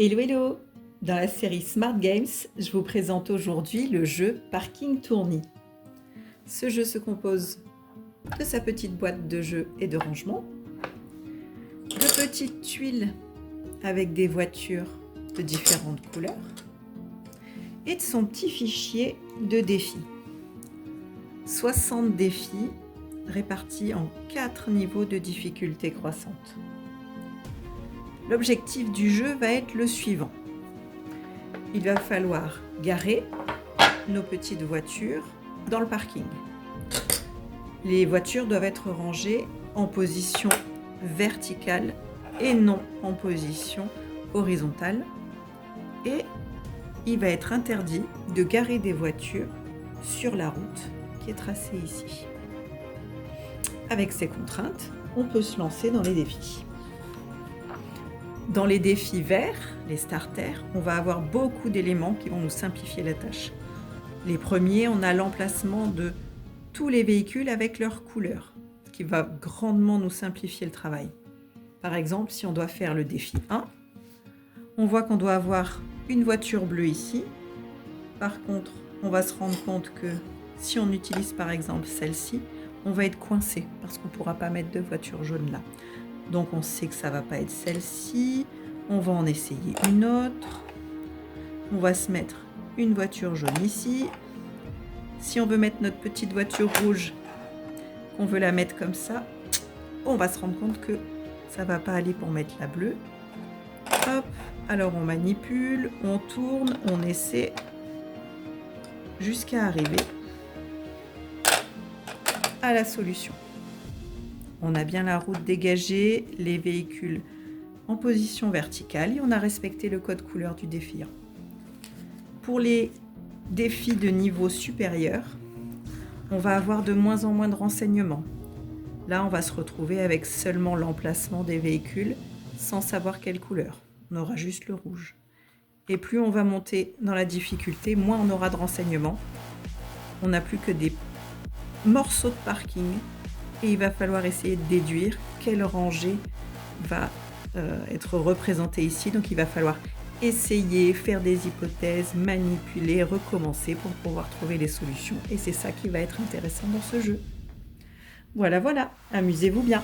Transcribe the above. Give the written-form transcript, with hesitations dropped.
Hello hello! Dans la série Smart Games, je vous présente aujourd'hui le jeu Parking Tournis. Ce jeu se compose de sa petite boîte de jeu et de rangement, de petites tuiles avec des voitures de différentes couleurs et de son petit fichier de défis. 60 défis répartis en 4 niveaux de difficulté croissante. L'objectif du jeu va être le suivant. Il va falloir garer nos petites voitures dans le parking. Les voitures doivent être rangées en position verticale et non en position horizontale. Et il va être interdit de garer des voitures sur la route qui est tracée ici. Avec ces contraintes, on peut se lancer dans les défis. Dans les défis verts, les starters, on va avoir beaucoup d'éléments qui vont nous simplifier la tâche. Les premiers, on a l'emplacement de tous les véhicules avec leurs couleurs, ce qui va grandement nous simplifier le travail. Par exemple, si on doit faire le défi 1, on voit qu'on doit avoir une voiture bleue ici. Par contre, on va se rendre compte que si on utilise par exemple celle-ci, on va être coincé parce qu'on ne pourra pas mettre de voiture jaune là. Donc on sait que ça ne va pas être celle-ci, on va en essayer une autre. On va se mettre une voiture jaune ici. Si on veut mettre notre petite voiture rouge, on veut la mettre comme ça, on va se rendre compte que ça ne va pas aller pour mettre la bleue. Hop, alors on manipule, on tourne, on essaie jusqu'à arriver à la solution. On a bien la route dégagée, les véhicules en position verticale et on a respecté le code couleur du défi 1. Pour les défis de niveau supérieur, on va avoir de moins en moins de renseignements. Là, on va se retrouver avec seulement l'emplacement des véhicules sans savoir quelle couleur. On aura juste le rouge. Et plus on va monter dans la difficulté, moins on aura de renseignements. On n'a plus que des morceaux de parking. Et il va falloir essayer de déduire quelle rangée va être représentée ici. Donc il va falloir essayer, faire des hypothèses, manipuler, recommencer pour pouvoir trouver les solutions. Et c'est ça qui va être intéressant dans ce jeu. Voilà, amusez-vous bien.